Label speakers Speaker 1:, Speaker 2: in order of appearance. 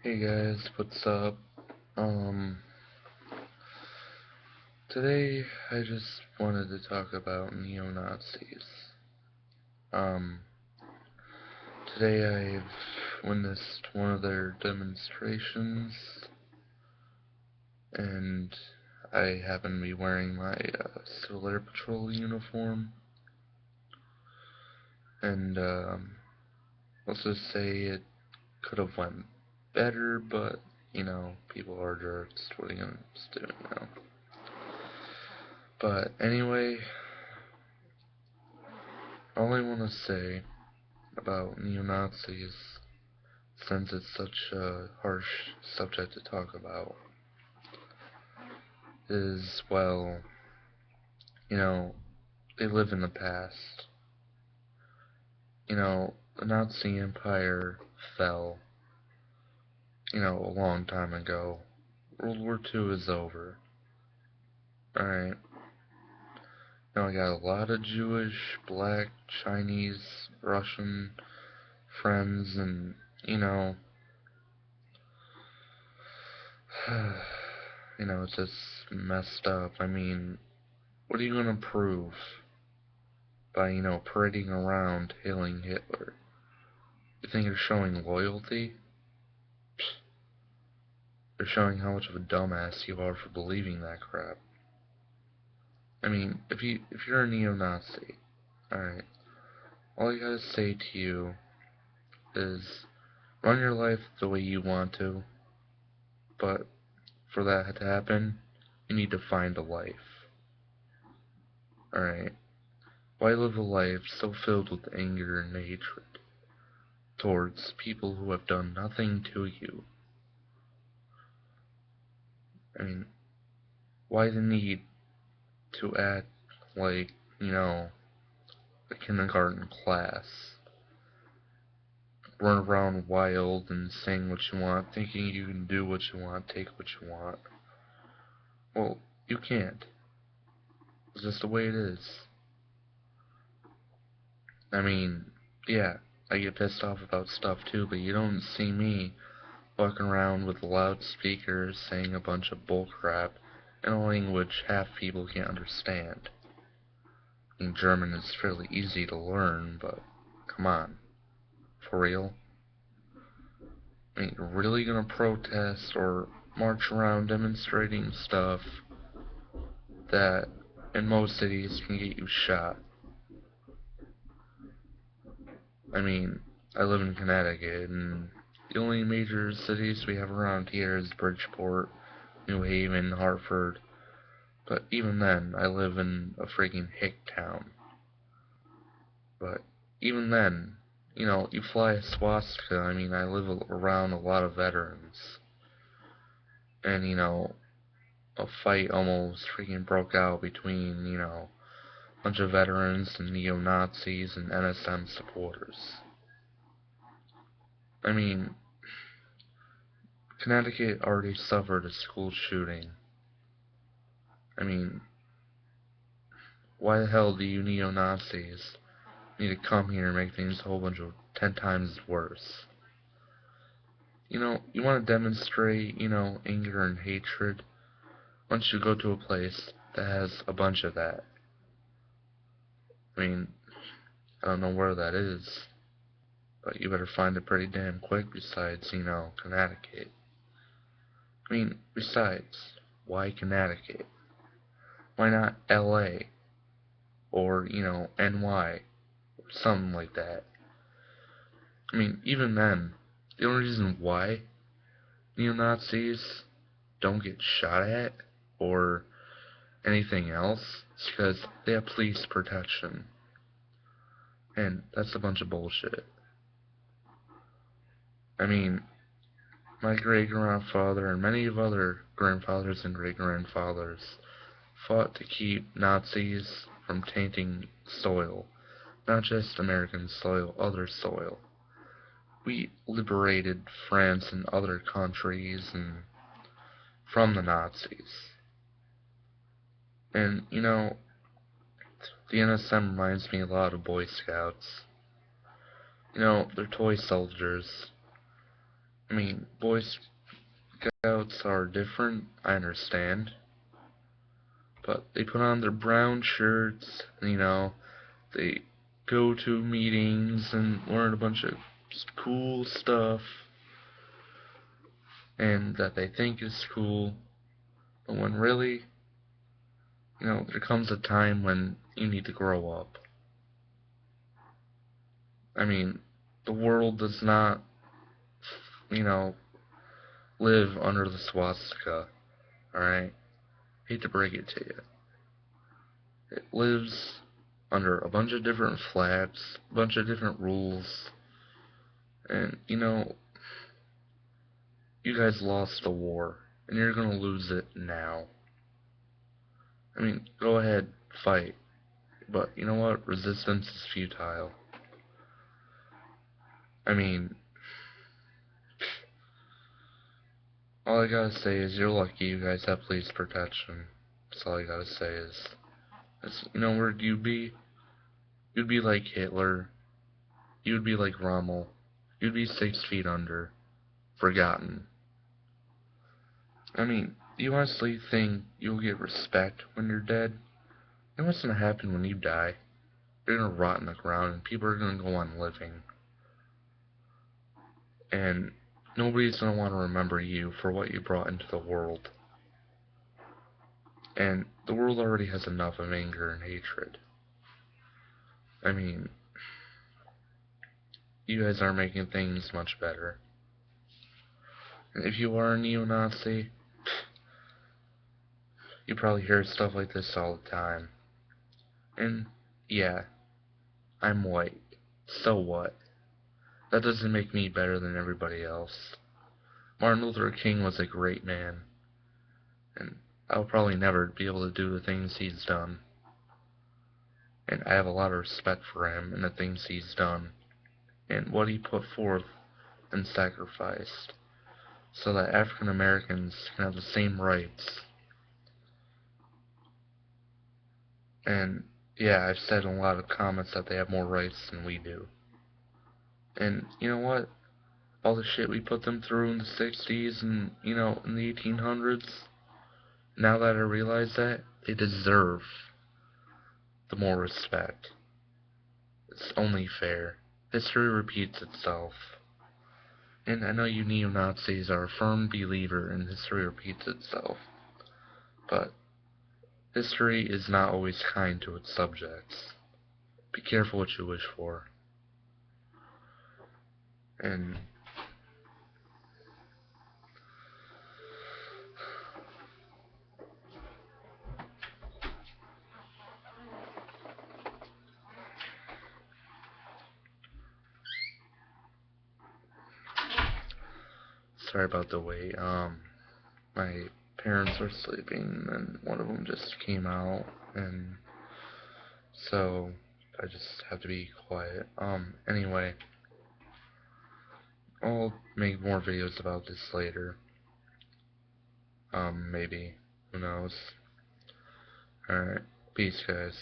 Speaker 1: Hey guys, what's up? Um, Today I just wanted to talk about neo-Nazis. Um, Today I've witnessed one of their demonstrations, and I happen to be wearing my Civil Air Patrol uniform, and let's just say it could have went better, but, people are jerks, what are you gonna do? But anyway, all I want to say about neo-Nazis, since it's such a harsh subject to talk about, is, well, you know, they live in the past. The Nazi Empire fell, a long time ago. World War II is over. Alright. Now I got a lot of Jewish, black, Chinese, Russian friends, and, it's just messed up. I mean, what are you gonna prove by, parading around hailing Hitler? You think you're showing loyalty? You're showing how much of a dumbass you are for believing that crap. I mean, if you're a neo-Nazi, alright, all I gotta say to you is run your life the way you want to, but for that to happen, you need to find a life. Alright? Why live a life so filled with anger and hatred towards people who have done nothing to you? I mean, why the need to act like, a kindergarten class? Run around wild and saying what you want, thinking you can do what you want, take what you want. Well, you can't. It's just the way it is. I mean, yeah, I get pissed off about stuff too, but you don't see me walking around with loudspeakers saying a bunch of bullcrap in a language half people can't understand. I mean, German is fairly easy to learn, but come on. For real? I mean, you're really gonna protest or march around demonstrating stuff that in most cities can get you shot? I mean, I live in Connecticut, and the only major cities we have around here is Bridgeport, New Haven, Hartford. But even then, I live in a freaking hick town. But even then, you fly a swastika. I mean, I live around a lot of veterans. And, a fight almost freaking broke out between, a bunch of veterans and neo-Nazis and NSM supporters. I mean, Connecticut already suffered a school shooting. I mean, why the hell do you neo-Nazis need to come here and make things a whole bunch of 10 times worse? You want to demonstrate, anger and hatred? Why don't you go to a place that has a bunch of that? I mean, I don't know where that is, but you better find it pretty damn quick besides, Connecticut. I mean, besides, why Connecticut? Why not LA? Or, NY? Or something like that. I mean, even then, the only reason why neo-Nazis don't get shot at or anything else is because they have police protection. And that's a bunch of bullshit. I mean, my great-grandfather and many of other grandfathers and great-grandfathers fought to keep Nazis from tainting soil. Not just American soil, other soil. We liberated France and other countries from the Nazis. And, the NSM reminds me a lot of Boy Scouts. They're toy soldiers. I mean, Boy Scouts are different, I understand. But they put on their brown shirts, they go to meetings and learn a bunch of cool stuff, and that they think is cool. But when really, there comes a time when you need to grow up. I mean, the world does not, you know, live under the swastika, alright? Hate to break it to you. It lives under a bunch of different flags, a bunch of different rules, and, you guys lost the war, and you're gonna lose it now. I mean, go ahead, fight. But you know what? Resistance is futile. I mean, all I gotta say is you're lucky you guys have police protection. That's all I gotta say is, where'd you be? You'd be like Hitler. You'd be like Rommel. You'd be 6 feet under. Forgotten. I mean, do you honestly think you'll get respect when you're dead? You know what's gonna happen when you die? You're gonna rot in the ground and people are gonna go on living. And nobody's gonna want to remember you for what you brought into the world. And the world already has enough of anger and hatred. I mean, you guys aren't making things much better. And if you are a neo-Nazi, you probably hear stuff like this all the time. And, yeah, I'm white. So what? That doesn't make me better than everybody else. Martin Luther King was a great man. And I'll probably never be able to do the things he's done. And I have a lot of respect for him and the things he's done, and what he put forth and sacrificed, so that African Americans can have the same rights. And yeah, I've said in a lot of comments that they have more rights than we do. And you know what? All the shit we put them through in the 60s and, in the 1800s, now that I realize that, they deserve the more respect. It's only fair. History repeats itself. And I know you neo-Nazis are a firm believer in history repeats itself. But history is not always kind to its subjects. Be careful what you wish for. And sorry about the wait. My parents were sleeping, and one of them just came out, and so I just have to be quiet. Anyway, I'll make more videos about this later. Maybe. Who knows? Alright. Peace, guys.